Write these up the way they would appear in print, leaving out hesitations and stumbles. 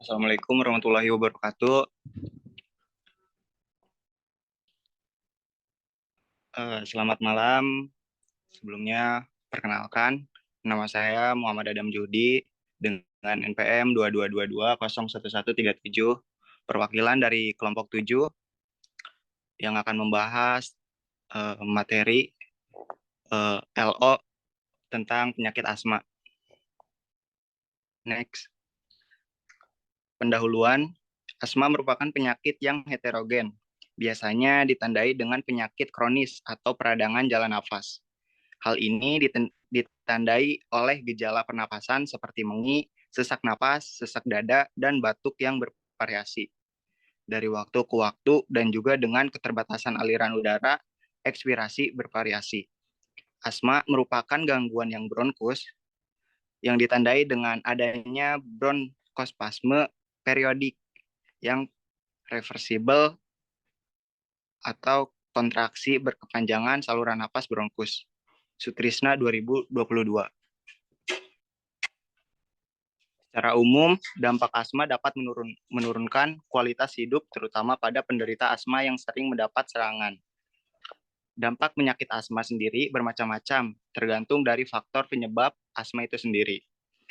Assalamualaikum warahmatullahi wabarakatuh. Selamat malam. Sebelumnya, perkenalkan, nama saya Muhammad Adam Judi dengan NPM 2222011137, perwakilan dari kelompok 7 yang akan membahas materi LO tentang penyakit asma. Next, pendahuluan. Asma merupakan penyakit yang heterogen, biasanya ditandai dengan penyakit kronis atau peradangan jalan nafas. Hal ini ditandai oleh gejala pernapasan seperti mengi, sesak napas, sesak dada, dan batuk yang bervariasi dari waktu ke waktu dan juga dengan keterbatasan aliran udara, ekspirasi bervariasi. Asma merupakan gangguan yang bronkus yang ditandai dengan adanya bronkospasme periodik yang reversibel atau kontraksi berkepanjangan saluran napas bronkus. Sutrisna 2022. Secara umum, dampak asma dapat menurunkan kualitas hidup, terutama pada penderita asma yang sering mendapat serangan. Dampak penyakit asma sendiri bermacam-macam, tergantung dari faktor penyebab asma itu sendiri.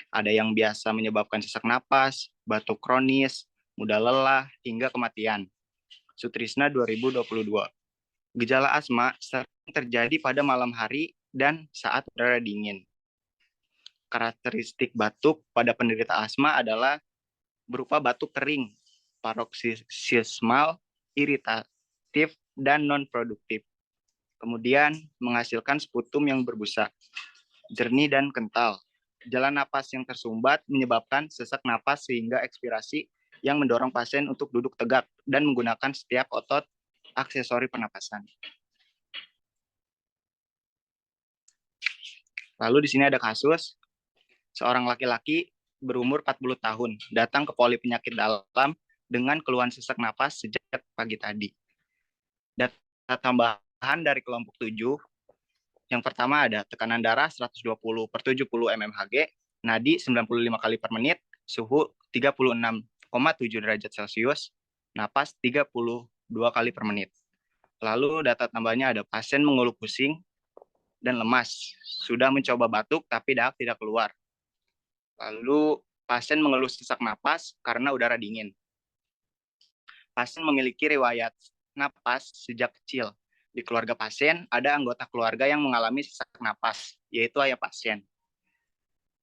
Ada yang biasa menyebabkan sesak napas, batuk kronis, mudah lelah, hingga kematian. Sutrisna 2022. Gejala asma sering terjadi pada malam hari dan saat udara dingin. Karakteristik batuk pada penderita asma adalah berupa batuk kering, paroksismal, iritatif, dan non-produktif. Kemudian menghasilkan sputum yang berbusa, jernih dan kental. Jalan napas yang tersumbat menyebabkan sesak napas sehingga ekspirasi yang mendorong pasien untuk duduk tegak dan menggunakan setiap otot aksesori pernapasan. Lalu di sini ada kasus seorang laki-laki berumur 40 tahun datang ke poli penyakit dalam dengan keluhan sesak napas sejak pagi tadi. Data tambahan dari kelompok 7, yang pertama ada tekanan darah 120/70 mmHg, nadi 95 kali per menit, suhu 36,7 derajat Celcius, napas 32 kali per menit. Lalu data tambahnya ada pasien mengeluh pusing dan lemas, sudah mencoba batuk tapi dahak tidak keluar. Lalu pasien mengeluh sesak napas karena udara dingin. Pasien memiliki riwayat napas sejak kecil. Di keluarga pasien ada anggota keluarga yang mengalami sesak napas, yaitu ayah pasien.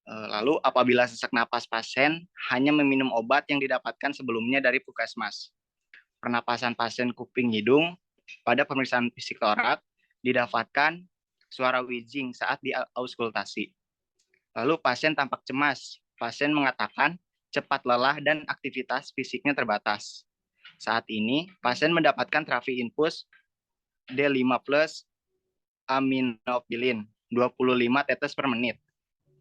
Lalu apabila sesak napas pasien hanya meminum obat yang didapatkan sebelumnya dari puskesmas. Pernapasan pasien kuping hidung pada pemeriksaan fisik torak didapatkan suara wheezing saat diauskultasi. Lalu pasien tampak cemas. Pasien mengatakan cepat lelah dan aktivitas fisiknya terbatas. Saat ini, pasien mendapatkan terapi infus D5 plus aminofilin 25 tetes per menit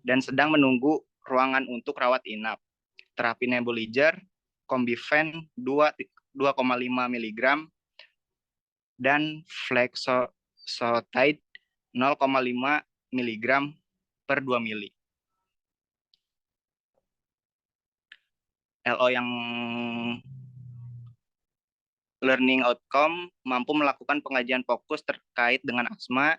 dan sedang menunggu ruangan untuk rawat inap. Terapi nebulizer Combifen 2,5 mg dan Flexosotide 0,5 mg per 2 mili. LO yang learning outcome mampu melakukan pengajian fokus terkait dengan asma,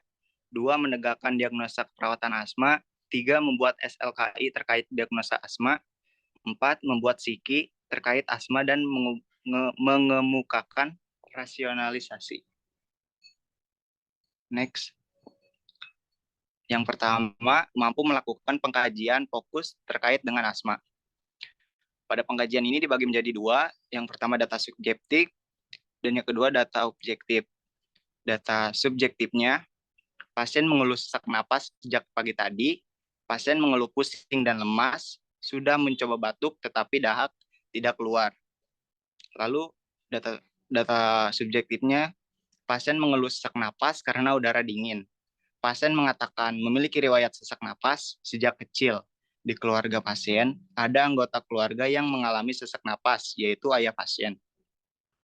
2. menegakkan diagnosa keperawatan asma, 3. membuat SLKI terkait diagnosa asma, 4. membuat SIKI terkait asma dan mengemukakan rasionalisasi. Next. Yang pertama, mampu melakukan pengkajian fokus terkait dengan asma. Pada pengkajian ini dibagi menjadi 2. Yang pertama data subjektif dan yang kedua data objektif. Data subjektifnya, pasien mengeluh sesak napas sejak pagi tadi, pasien mengeluh pusing dan lemas, sudah mencoba batuk tetapi dahak tidak keluar. Lalu data subjektifnya, pasien mengeluh sesak napas karena udara dingin. Pasien mengatakan memiliki riwayat sesak napas sejak kecil. Di keluarga pasien, ada anggota keluarga yang mengalami sesak napas, yaitu ayah pasien.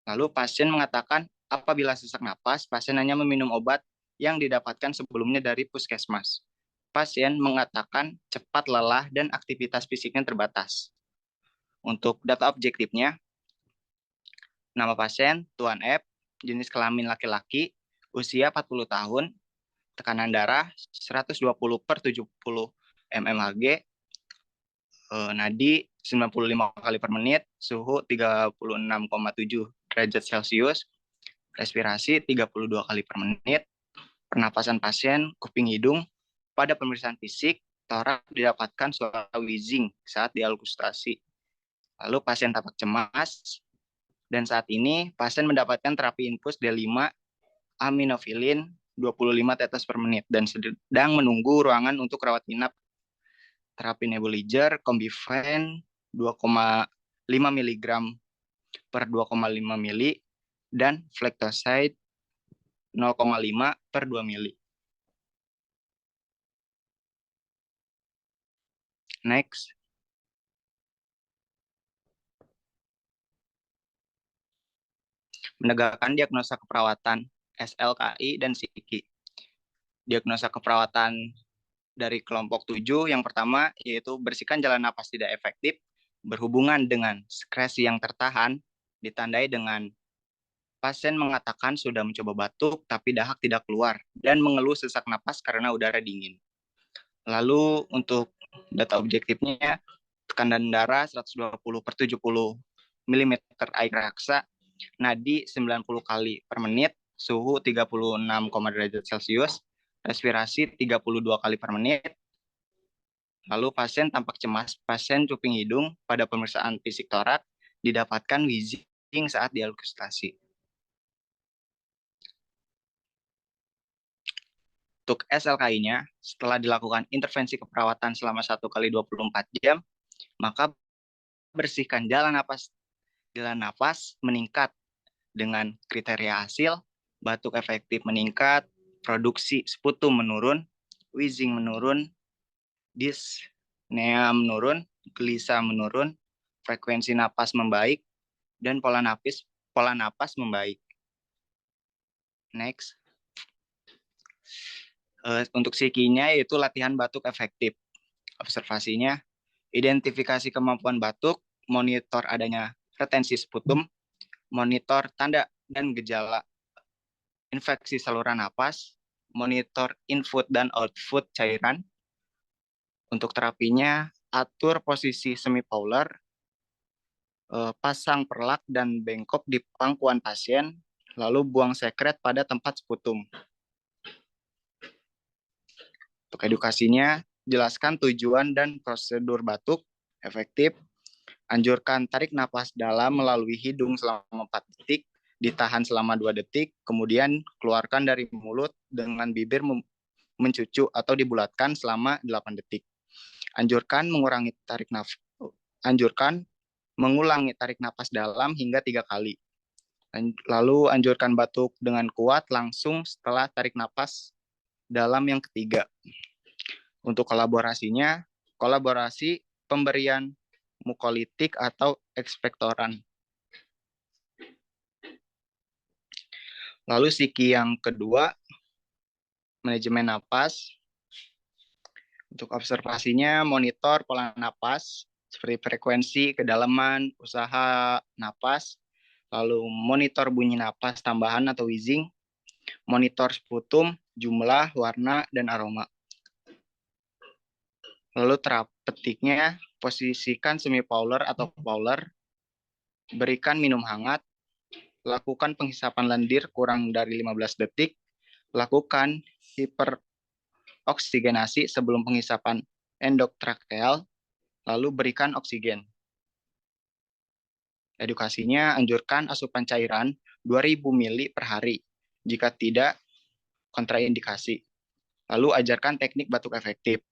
Lalu pasien mengatakan apabila sesak napas, pasien hanya meminum obat yang didapatkan sebelumnya dari puskesmas. Pasien mengatakan cepat lelah dan aktivitas fisiknya terbatas. Untuk data objektifnya, nama pasien Tuan F, jenis kelamin laki-laki, usia 40 tahun, tekanan darah 120/70 mmHg, nadi 95 kali per menit, suhu 36,7 derajat Celcius, respirasi 32 kali per menit, pernapasan pasien kuping hidung. Pada pemeriksaan fisik, torak didapatkan suara wheezing saat diaugustasi. Lalu pasien tampak cemas, dan saat ini pasien mendapatkan terapi infus D5 aminofilin 25 tetes per menit dan sedang menunggu ruangan untuk rawat inap terapi nebulizer Combifen 2,5 mg per 2,5 mili dan Flectoside 0,5 per 2 mili. Next. Menegakkan diagnosa keperawatan SLKI dan PSIKI. Diagnosa keperawatan dari kelompok 7 yang pertama yaitu bersihkan jalan napas tidak efektif berhubungan dengan sekresi yang tertahan, ditandai dengan pasien mengatakan sudah mencoba batuk tapi dahak tidak keluar dan mengeluh sesak napas karena udara dingin. Lalu untuk data objektifnya, tekanan darah 120/70 mm air raksa, nadi 90 kali per menit, suhu 36, derajat Celcius, respirasi 32 kali per menit. Lalu pasien tampak cemas, pasien cuping hidung pada pemeriksaan fisik torak didapatkan wheezing saat diaugustasi. Untuk SLKI-nya, setelah dilakukan intervensi keperawatan selama 1 kali 24 jam, maka bersihkan jalan napas meningkat dengan kriteria hasil, batuk efektif meningkat, produksi sputum menurun, wheezing menurun, dyspnea menurun, gelisah menurun, frekuensi napas membaik, dan pola napas membaik. Next. Untuk psikinya yaitu latihan batuk efektif. Observasinya, identifikasi kemampuan batuk, monitor adanya retensi sputum, monitor tanda dan gejala infeksi saluran napas, monitor input dan output cairan. Untuk terapinya, atur posisi semi-Fowler, pasang perlak dan bengkok di pangkuan pasien, lalu buang sekret pada tempat sputum. Untuk edukasinya, jelaskan tujuan dan prosedur batuk efektif, anjurkan tarik napas dalam melalui hidung selama 4 detik, ditahan selama 2 detik, kemudian keluarkan dari mulut dengan bibir mencucu atau dibulatkan selama 8 detik. Anjurkan mengulangi tarik napas dalam hingga 3 kali. Lalu anjurkan batuk dengan kuat langsung setelah tarik napas dalam yang ketiga. Untuk kolaborasinya, kolaborasi pemberian mukolitik atau ekspektoran. Lalu psiki yang kedua, manajemen napas. Untuk observasinya, monitor pola napas, seperti frekuensi, kedalaman, usaha napas, lalu monitor bunyi napas tambahan atau wheezing, monitor sputum, jumlah, warna, dan aroma. Lalu terapeutiknya, posisikan semi-Fowler atau Fowler, berikan minum hangat, lakukan penghisapan lendir kurang dari 15 detik, lakukan hiperoksigenasi sebelum penghisapan endoktrakeal, lalu berikan oksigen. Edukasinya, anjurkan asupan cairan 2000 ml per hari, jika tidak kontraindikasi. Lalu ajarkan teknik batuk efektif.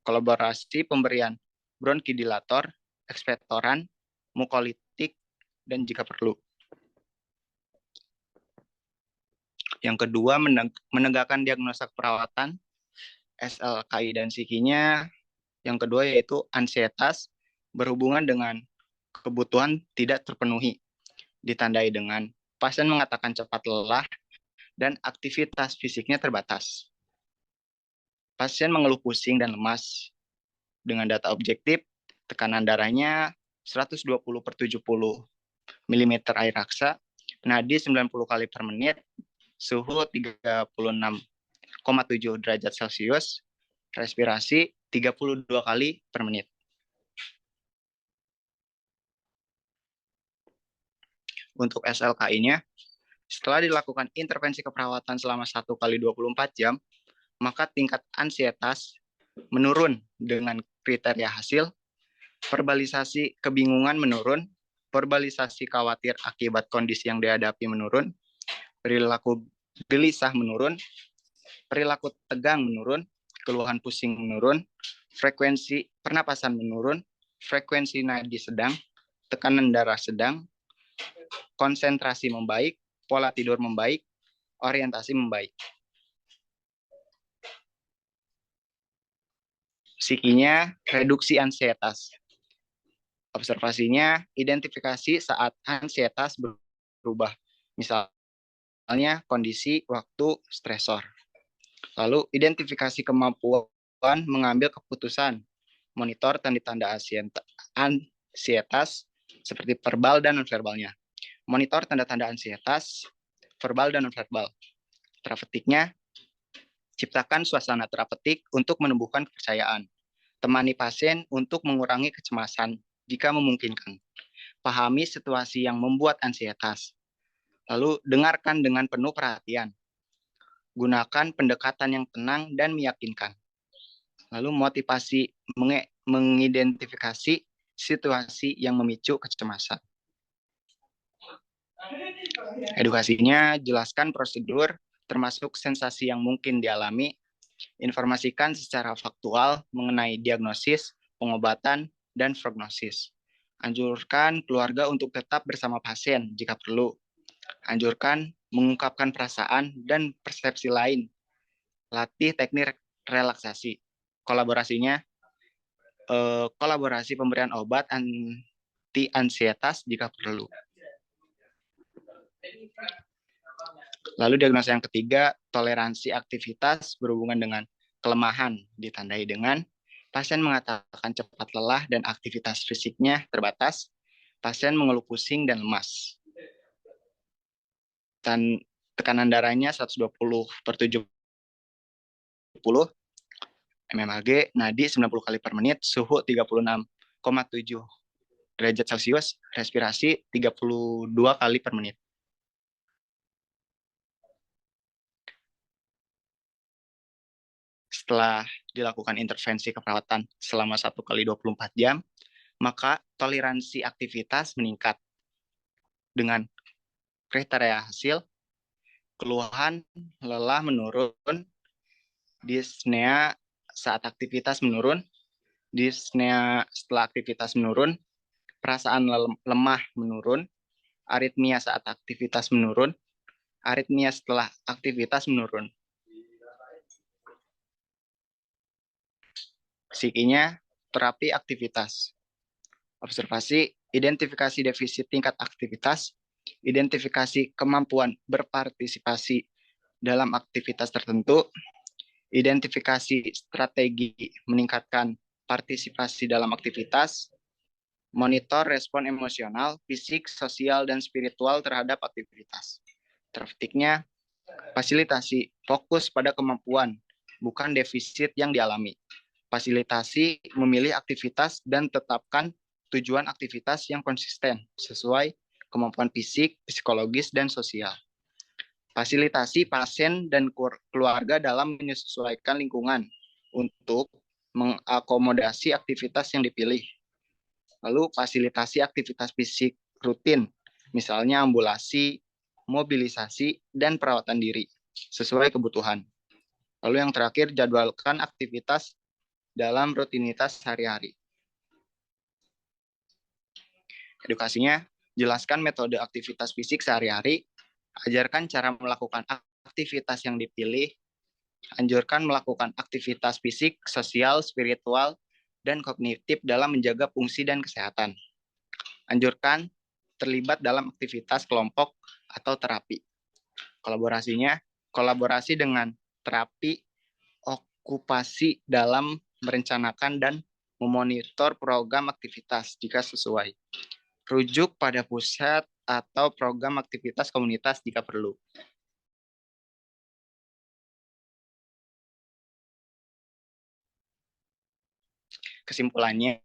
Kolaborasi pemberian bronkidilator, ekspektoran, mukolitik, dan jika perlu. Yang kedua, menegakkan diagnosa keperawatan SLKI dan psikinya. Yang kedua yaitu ansietas berhubungan dengan kebutuhan tidak terpenuhi, ditandai dengan pasien mengatakan cepat lelah dan aktivitas fisiknya terbatas. Pasien mengeluh pusing dan lemas. Dengan data objektif, tekanan darahnya 120/70 mm air raksa, nadi 90 kali per menit, suhu 36,7 derajat Celcius, respirasi 32 kali per menit. Untuk SLKI-nya, setelah dilakukan intervensi keperawatan selama 1 kali 24 jam, maka tingkat ansietas menurun dengan kriteria hasil, verbalisasi kebingungan menurun, verbalisasi khawatir akibat kondisi yang dihadapi menurun, perilaku gelisah menurun, perilaku tegang menurun, keluhan pusing menurun, frekuensi pernapasan menurun, frekuensi nadi sedang, tekanan darah sedang, konsentrasi membaik, pola tidur membaik, orientasi membaik. Psikinya, reduksi ansietas. Observasinya, identifikasi saat ansietas berubah. Misalnya kondisi waktu stresor. Lalu identifikasi kemampuan mengambil keputusan. Monitor tanda-tanda ansietas seperti verbal dan nonverbalnya. Monitor tanda-tanda ansietas, verbal dan nonverbal. Terapeutiknya, ciptakan suasana terapeutik untuk menumbuhkan kepercayaan. Temani pasien untuk mengurangi kecemasan jika memungkinkan. Pahami situasi yang membuat ansietas. Lalu dengarkan dengan penuh perhatian. Gunakan pendekatan yang tenang dan meyakinkan. Lalu motivasi mengidentifikasi situasi yang memicu kecemasan. Edukasinya, jelaskan prosedur termasuk sensasi yang mungkin dialami, informasikan secara faktual mengenai diagnosis, pengobatan, dan prognosis. Anjurkan keluarga untuk tetap bersama pasien jika perlu. Anjurkan mengungkapkan perasaan dan persepsi lain. Latih teknik relaksasi. Kolaborasinya, kolaborasi pemberian obat anti ansietas jika perlu. Lalu diagnosa yang ketiga, toleransi aktivitas berhubungan dengan kelemahan, ditandai dengan pasien mengatakan cepat lelah dan aktivitas fisiknya terbatas, pasien mengeluh pusing dan lemas. Dan tekanan darahnya 120/70 mmHg, nadi 90 kali per menit, suhu 36,7 derajat Celcius, respirasi 32 kali per menit. Setelah dilakukan intervensi keperawatan selama 1 kali 24 jam, maka toleransi aktivitas meningkat dengan kriteria hasil, keluhan lelah menurun, dyspnea saat aktivitas menurun, dyspnea setelah aktivitas menurun, perasaan lemah menurun, aritmia saat aktivitas menurun, aritmia setelah aktivitas menurun. Psikinya, terapi aktivitas. Observasi, identifikasi defisit tingkat aktivitas, identifikasi kemampuan berpartisipasi dalam aktivitas tertentu, identifikasi strategi meningkatkan partisipasi dalam aktivitas, monitor respon emosional, fisik, sosial, dan spiritual terhadap aktivitas. Terapeutiknya, fasilitasi fokus pada kemampuan, bukan defisit yang dialami. Fasilitasi memilih aktivitas dan tetapkan tujuan aktivitas yang konsisten sesuai kemampuan fisik, psikologis, dan sosial. Fasilitasi pasien dan keluarga dalam menyesuaikan lingkungan untuk mengakomodasi aktivitas yang dipilih. Lalu fasilitasi aktivitas fisik rutin, misalnya ambulasi, mobilisasi, dan perawatan diri sesuai kebutuhan. Lalu yang terakhir, jadwalkan aktivitas dalam rutinitas sehari-hari. Edukasinya, jelaskan metode aktivitas fisik sehari-hari, ajarkan cara melakukan aktivitas yang dipilih, anjurkan melakukan aktivitas fisik, sosial, spiritual, dan kognitif dalam menjaga fungsi dan kesehatan. Anjurkan terlibat dalam aktivitas kelompok atau terapi. Kolaborasinya, kolaborasi dengan terapi okupasi dalam merencanakan dan memonitor program aktivitas jika sesuai. Rujuk pada pusat atau program aktivitas komunitas jika perlu. Kesimpulannya,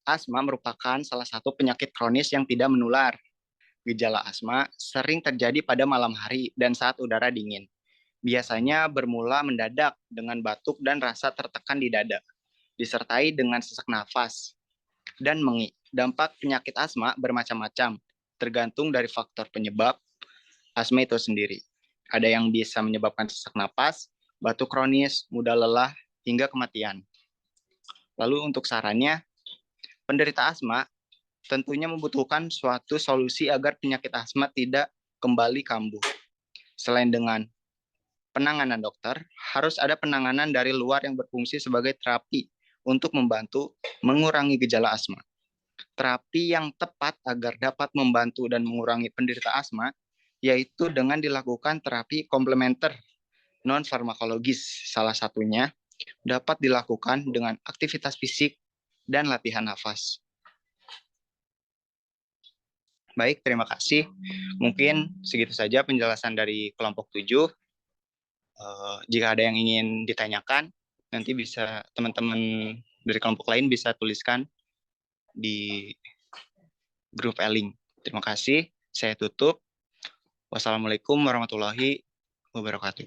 asma merupakan salah satu penyakit kronis yang tidak menular. Gejala asma sering terjadi pada malam hari dan saat udara dingin. Biasanya bermula mendadak dengan batuk dan rasa tertekan di dada, disertai dengan sesak nafas dan mengi. Dampak penyakit asma bermacam-macam, tergantung dari faktor penyebab asma itu sendiri. Ada yang bisa menyebabkan sesak napas, batuk kronis, mudah lelah, hingga kematian. Lalu untuk sarannya, penderita asma tentunya membutuhkan suatu solusi agar penyakit asma tidak kembali kambuh. Selain dengan penanganan dokter, harus ada penanganan dari luar yang berfungsi sebagai terapi untuk membantu mengurangi gejala asma. Terapi yang tepat agar dapat membantu dan mengurangi penderita asma yaitu dengan dilakukan terapi komplementer non-farmakologis. Salah satunya dapat dilakukan dengan aktivitas fisik dan latihan nafas. Baik, terima kasih. Mungkin segitu saja penjelasan dari kelompok 7. Jika ada yang ingin ditanyakan, nanti bisa teman-teman dari kelompok lain bisa tuliskan di grup E-Link. Terima kasih. Saya tutup. Wassalamualaikum warahmatullahi wabarakatuh.